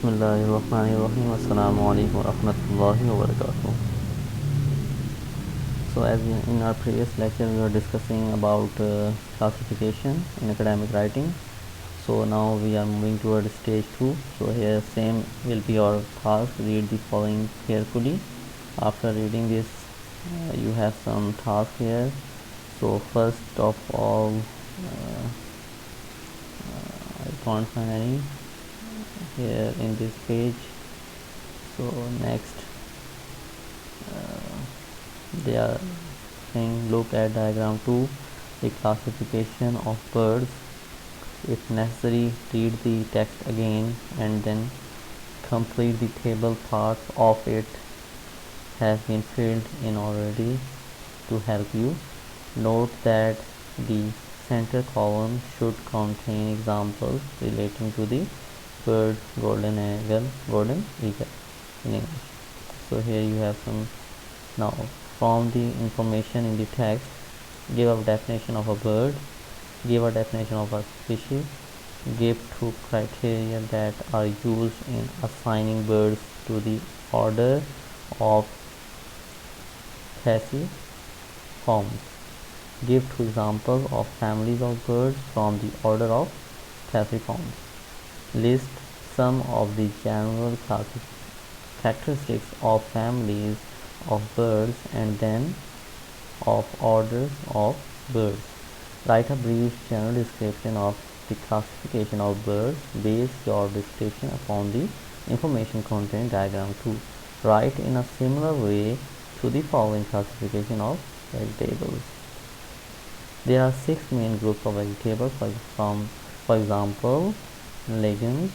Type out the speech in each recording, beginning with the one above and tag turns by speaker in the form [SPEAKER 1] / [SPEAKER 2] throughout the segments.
[SPEAKER 1] Bismillahirrahmanirrahim. Assalamu alaikum warahmatullahi wabarakatuh. So as in our previous lecture we were discussing about classification in academic writing. So now we are moving toward stage 2. So here same will be our task. Read the following carefully. After reading this you have some task here. So first of all I can't find any here in this page. So next they are saying look at diagram 2, the classification of birds. If necessary, read the text again and then complete the table. Parts of it have been filled in already to help you. Note that the center column should contain examples relating to the bird golden eagle in English. So here you have some. Now from the information in the text, give a definition of a bird, give a definition of a species, give 2 criteria that are used in assigning birds to the order of classiforms. Give 2 examples of families of birds from the order of classiforms. List some of the general characteristics of families of birds and then of orders of birds. Write a brief general description of the classification of birds. Base your description upon the information contained in diagram 2. Write in a similar way to the following classification of vegetables. There are 6 main groups of vegetables, for example, legumes.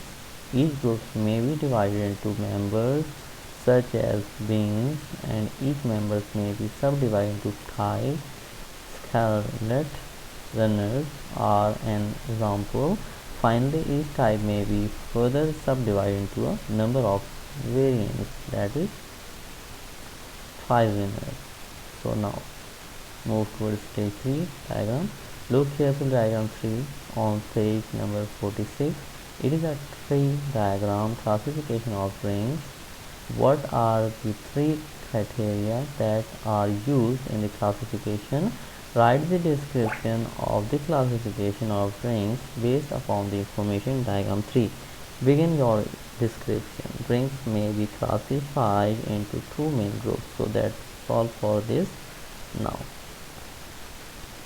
[SPEAKER 1] Each group may be divided into members such as beans, and each members may be subdivided into types. Scarlet runners are an example. Finally, each type may be further subdivided into a number of variants, that is 5 winners. So now move towards stage 3 diagram. Look carefully diagram 3 on page number 46. It is a tree diagram, classification of rings. What are the 3 criteria that are used in the classification? Write the description of the classification of rings based upon the information in diagram 3. Begin your description. Rings may be classified into 2 main groups. So that's all for this. Now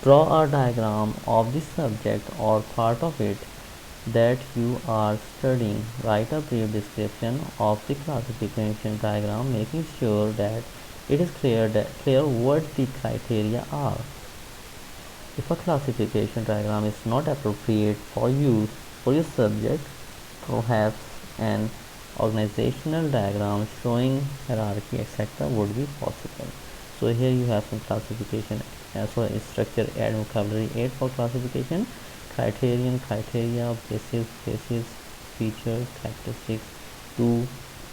[SPEAKER 1] draw a diagram of the subject or part of it that you are studying. Write a brief description of the classification diagram, making sure that it is clear what the criteria are. If a classification diagram is not appropriate for use for your subject, perhaps an organizational diagram showing hierarchy etc. would be possible. So here you have some classification as well as structure. Add vocabulary 8 for classification. Criterion, criteria, basis, features, characteristics. To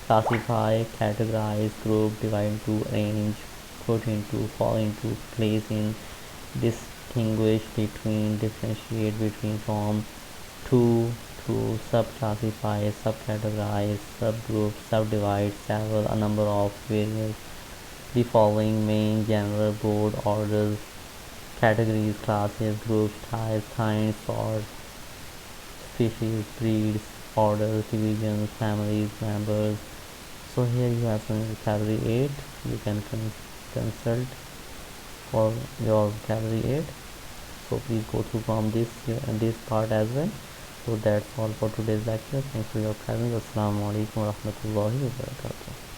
[SPEAKER 1] classify, categorize, group, divide into, arrange, put into, fall into, place in, distinguish between, differentiate between, from. To subclassify, subcategorize, subgroup, subdivide, several, a number of, various, the following, main, general, broad, orders, categories, classes, groups, types, kinds, sorts, species, breeds, orders, divisions, families, members. So here you have some vocabulary 8. You can consult for your vocabulary 8. So please go through from this part as well. So that's all for today's lecture. Thanks for your presence. Assalamu alaikum warahmatullahi wabarakatuh.